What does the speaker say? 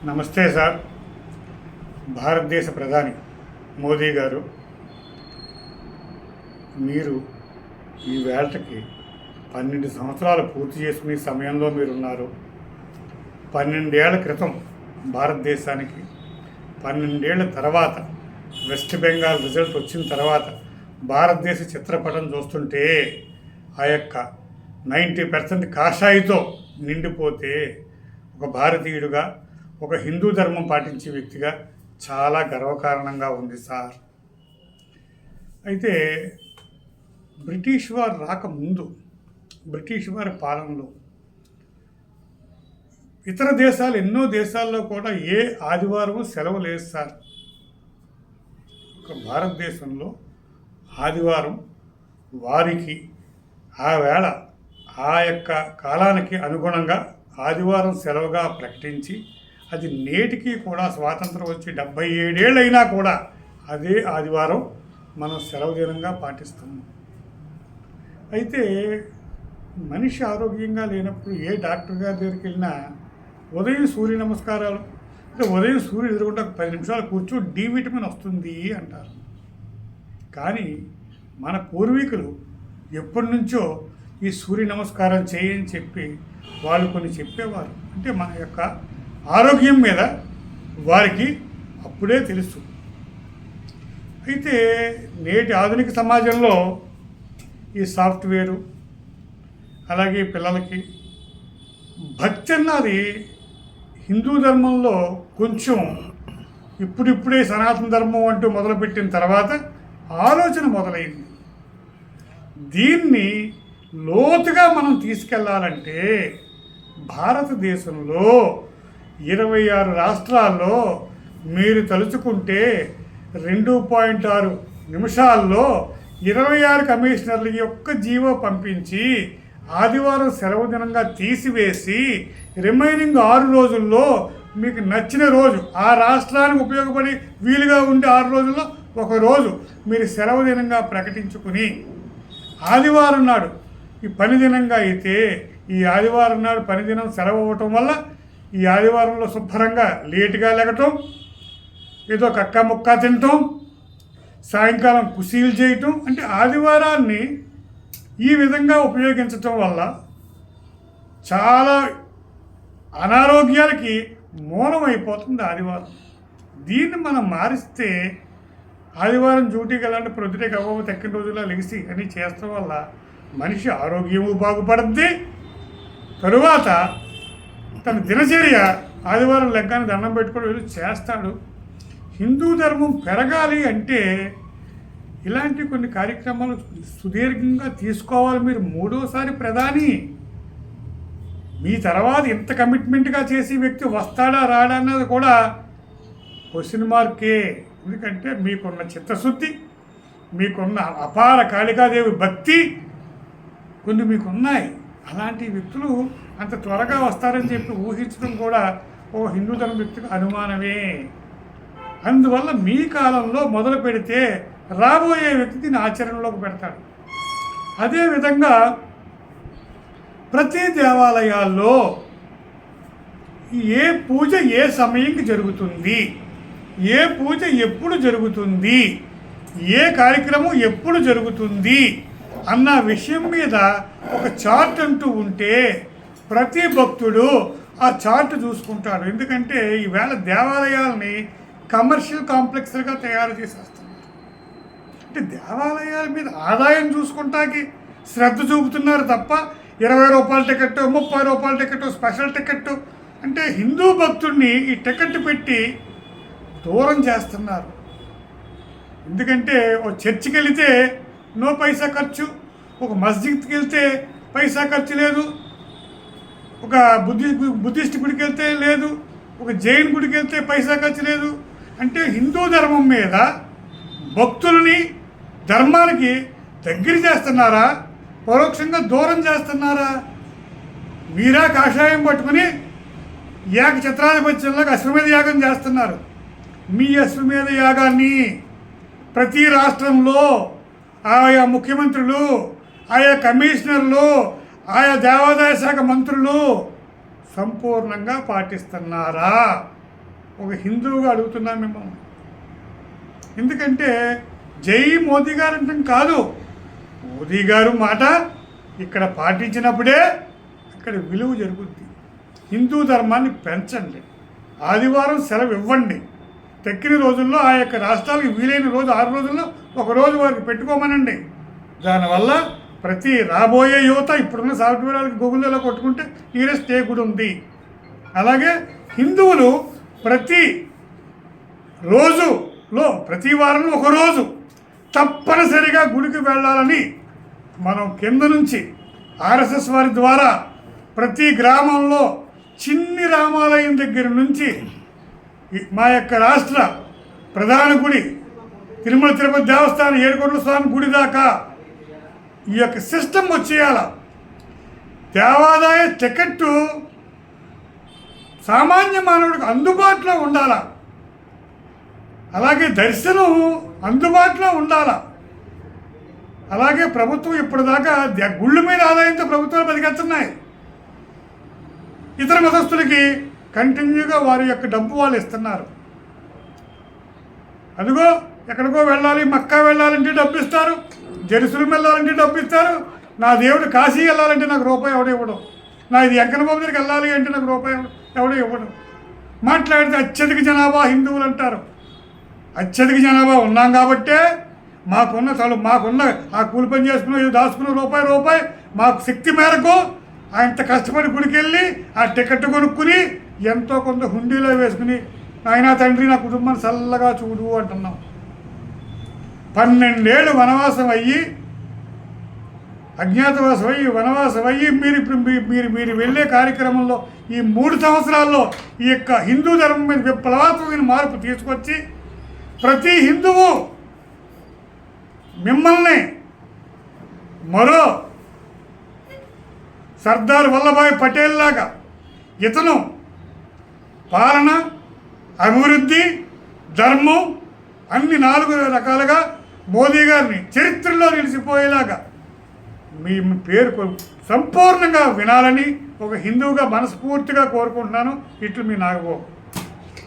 నమస్తే సార్. భారతదేశ ప్రధాని మోదీ గారు, మీరు ఈ వేళకి 12 సంవత్సరాలు పూర్తి చేసుకునే సమయంలో మీరున్నారు. 12 ఏళ్ల క్రితం భారతదేశానికి 12 ఏళ్ల తర్వాత వెస్ట్ బెంగాల్ రిజల్ట్ వచ్చిన తర్వాత భారతదేశ చిత్రపటం చూస్తుంటే ఆ యొక్క 90% కాషాయితో నిండిపోతే ఒక భారతీయుడిగా, ఒక హిందూ ధర్మం పాటించే వ్యక్తిగా చాలా గర్వకారణంగా ఉంది సార్. అయితే బ్రిటిష్ వారు రాకముందు, బ్రిటిష్ వారి పాలనలో ఇతర దేశాలు, ఎన్నో దేశాల్లో కూడా ఏ ఆదివారం సెలవు లేదు సార్. ఒక భారతదేశంలో ఆదివారం వారికి ఆ వేళ, ఆ యొక్క కాలానికి అనుగుణంగా ఆదివారం సెలవుగా ప్రకటించి, అది నేటికి కూడా స్వాతంత్రం వచ్చి 77 ఏళ్ళైనా కూడా అదే ఆదివారం మనం సెలవు దినంగా పాటిస్తున్నాం. అయితే మనిషి ఆరోగ్యంగా లేనప్పుడు ఏ డాక్టర్ గారి దగ్గరికి వెళ్ళినా ఉదయం సూర్య నమస్కారాలు, అంటే ఉదయం సూర్యుడు ఎదురుకుంటే 10 నిమిషాలు కూర్చో డి విటమిన్ వస్తుంది అంటారు. కానీ మన పూర్వీకులు ఎప్పటి నుంచో ఈ సూర్య నమస్కారం చేయని చెప్పి వాళ్ళు కొన్ని చెప్పేవారు. అంటే మన యొక్క ఆరోగ్యం మీద వారికి అప్పుడే తెలుసు. అయితే నేటి ఆధునిక సమాజంలో ఈ సాఫ్ట్వేరు, అలాగే పిల్లలకి భక్తి అన్నది హిందూ ధర్మంలో కొంచెం ఇప్పుడిప్పుడే సనాతన ధర్మం అంటూ మొదలుపెట్టిన తర్వాత ఆలోచన మొదలైంది. దీన్ని లోతుగా మనం తీసుకెళ్లాలంటే భారతదేశంలో 26 రాష్ట్రాల్లో మీరు తలుచుకుంటే 2.6 నిమిషాల్లో 26 కమిషనర్లకి ఒక్క జీవో పంపించి ఆదివారం సెలవు దినంగా తీసివేసి రిమైనింగ్ 6 రోజుల్లో మీకు నచ్చిన రోజు, ఆ రాష్ట్రానికి ఉపయోగపడి వీలుగా ఉండే 6 రోజుల్లో ఒక రోజు మీరు సెలవు దినంగా ప్రకటించుకుని ఆదివారం నాడు ఈ పని దినంగా అయితే, ఈ ఆదివారం నాడు పని దినం సెలవు అవ్వటం వల్ల ఈ ఆదివారంలో శుభ్రంగా లేటుగా లెగటం, ఏదో కక్క ముక్క తినటం, సాయంకాలం కుసీలు చేయటం, అంటే ఆదివారాన్ని ఈ విధంగా ఉపయోగించటం వల్ల చాలా అనారోగ్యాలకి మూలమైపోతుంది ఆదివారం. దీన్ని మనం మారిస్తే ఆదివారం డ్యూటీకి వెళ్ళాలంటే ప్రొద్దుటే గవ్వ తక్కిన రోజుల్లో లెగిసి అని చేస్తాం వల్ల మనిషి ఆరోగ్యము బాగుపడుద్ది. తరువాత తన దినచర్య ఆదివారం లెగ్గాన్ని దండం పెట్టుకొని వెళ్ళి చేస్తాడు. హిందూ ధర్మం పెరగాలి అంటే ఇలాంటి కొన్ని కార్యక్రమాలు సుదీర్ఘంగా తీసుకోవాలి. మీరు 3వసారి ప్రధాని, మీ తర్వాత ఇంత కమిట్మెంట్గా చేసే వ్యక్తి వస్తాడా రాడా అన్నది కూడా క్వశ్చన్ మార్కే. ఎందుకంటే మీకున్న చిత్తశుద్ధి, మీకున్న అపార కాళికాదేవి భక్తి కొన్ని మీకున్నాయి. అలాంటి వ్యక్తులు అంత త్వరగా వస్తారని చెప్పి ఊహించడం కూడా ఓ హిందూ ధర్మ వ్యక్తికి అనుమానమే. అందువల్ల మీ కాలంలో మొదలు పెడితే రాబోయే వ్యక్తి దీన్ని ఆచరణలోకి పెడతాడు. అదేవిధంగా ప్రతి దేవాలయాల్లో ఏ పూజ ఏ సమయంకి జరుగుతుంది, ఏ పూజ ఎప్పుడు జరుగుతుంది, ఏ కార్యక్రమం ఎప్పుడు జరుగుతుంది అన్న విషయం మీద ఒక చార్ట్ అంటూ ఉంటే ప్రతి భక్తుడు ఆ చార్ట్ చూసుకుంటాడు. ఎందుకంటే ఈవేళ దేవాలయాలని కమర్షియల్ కాంప్లెక్స్లుగా తయారు చేసేస్తున్నారు. అంటే దేవాలయాల మీద ఆదాయం చూసుకుంటాకి శ్రద్ధ చూపుతున్నారు తప్ప 20 రూపాయల టికెట్, 30 రూపాయల టికెట్, స్పెషల్ టికెట్ అంటే హిందూ భక్తుడిని ఈ టికెట్ పెట్టి దూరం చేస్తున్నారు. ఎందుకంటే ఓ చర్చికి వెళితే నో పైసా ఖర్చు, ఒక మస్జిద్కి వెళ్తే పైసా ఖర్చు లేదు, ఒక బుద్ధిస్ట్ గుడికి వెళ్తే లేదు, ఒక జైన్ గుడికి వెళ్తే పైసా ఖర్చు లేదు. అంటే హిందూ ధర్మం మీద భక్తులని, ధర్మానికి దగ్గర చేస్తున్నారా, పరోక్షంగా దూరం చేస్తున్నారా? మీరా కాషాయం పట్టుకుని ఏకఛత్రాధిపత్యంలాగా అశ్వమేధ యాగం చేస్తున్నారు. మీ అశ్వమేధ యాగాన్ని ప్రతి రాష్ట్రంలో ఆయా ముఖ్యమంత్రులు, ఆయా కమిషనర్లు, ఆయా దేవాదాయ శాఖ మంత్రులు సంపూర్ణంగా పాటిస్తున్నారా? ఒక హిందువుగా అడుగుతున్నాను మిమ్మల్ని. ఎందుకంటే జై మోదీ గారు అంటాం కాదు, మోదీ గారు మాట ఇక్కడ పాటించినప్పుడే అక్కడ విలువ జరుగుద్ది. హిందూ ధర్మాన్ని పెంచండి, ఆదివారం సెలవు ఇవ్వండి, తక్కిన రోజుల్లో ఆ యొక్క రాష్ట్రాలకు వీలైన రోజు 6 రోజుల్లో ఒక రోజు వారికి పెట్టుకోమనండి. దానివల్ల ప్రతి రాబోయే యువత ఇప్పుడున్న సాఫ్ట్వేర్ వాళ్ళకి గూగుల్లో కొట్టుకుంటే నియరెస్ట్ ఏ గుడి ఉంది. అలాగే హిందువులు ప్రతి రోజులో ప్రతి వారంలో ఒక రోజు తప్పనిసరిగా గుడికి వెళ్ళాలని మనం కింద నుంచి ఆర్ఎస్ఎస్ వారి ద్వారా ప్రతి గ్రామంలో చిన్ని రామాలయం దగ్గర నుంచి మా యొక్క రాష్ట్ర ప్రధాన గుడి తిరుమల తిరుపతి దేవస్థానం ఏడుకొండల స్వామి గుడి దాకా ఈ యొక్క సిస్టమ్ వచ్చేయాల. దేవాదాయ టికెట్టు సామాన్య మానవుడికి అందుబాటులో ఉండాలా, అలాగే దర్శనం అందుబాటులో ఉండాలా. అలాగే ప్రభుత్వం ఇప్పటిదాకా గుళ్ళ మీద ఆదాయంతో ప్రభుత్వాలు బతికేస్తున్నాయి. ఇతర మతస్థులకి కంటిన్యూగా వారి యొక్క డబ్బు వాళ్ళు ఇస్తున్నారు. అదిగో ఎక్కడికో వెళ్ళాలి, మక్కా వెళ్ళాలంటే డబ్బు ఇస్తారు, జెరూసలేం వెళ్ళాలంటే డబ్బు ఇస్తారు, నా దేవుడు కాశీ వెళ్ళాలంటే నాకు రూపాయి ఎవడో ఇవ్వడం, నా ఇది వెంకన్నబాబు దగ్గరికి వెళ్ళాలి అంటే నాకు రూపాయి ఎవడో ఇవ్వడం. మాట్లాడితే అత్యధిక జనాభా హిందువులు అంటారు. అత్యధిక జనాభా ఉన్నాం కాబట్టే మాకున్న ఆ కూలి పని చేసుకున్న ఇది దాచుకున్న రూపాయి మాకు శక్తి మేరకు ఆయనంత కష్టపడి గుడికి వెళ్ళి ఆ టికెట్ కొనుక్కుని ఎంతో కొంత హుండీలో వేసుకుని నాయనా తండ్రి నా కుటుంబాన్ని చల్లగా చూడు అంటున్నాం. 12 ఏళ్ళు వనవాసం అయ్యి అజ్ఞాతవాసం అయ్యి వనవాసం అయ్యి మీరు వెళ్ళే కార్యక్రమంలో ఈ 3 సంవత్సరాల్లో ఈ యొక్క హిందూ ధర్మం మీద విప్లవాత్మకమైన మార్పు తీసుకొచ్చి ప్రతి హిందువు మిమ్మల్ని మరో సర్దార్ వల్లభాయ్ పటేల్ లాగా ఇతను పాలన, అభివృద్ధి, ధర్మం అన్ని 4 రకాలుగా మోదీ గారిని చరిత్రలో నిలిచిపోయేలాగా మీ పేరు సంపూర్ణంగా వినాలని ఒక హిందువుగా మనస్ఫూర్తిగా కోరుకుంటున్నాను. ఇట్లు మీ నాగబాబు.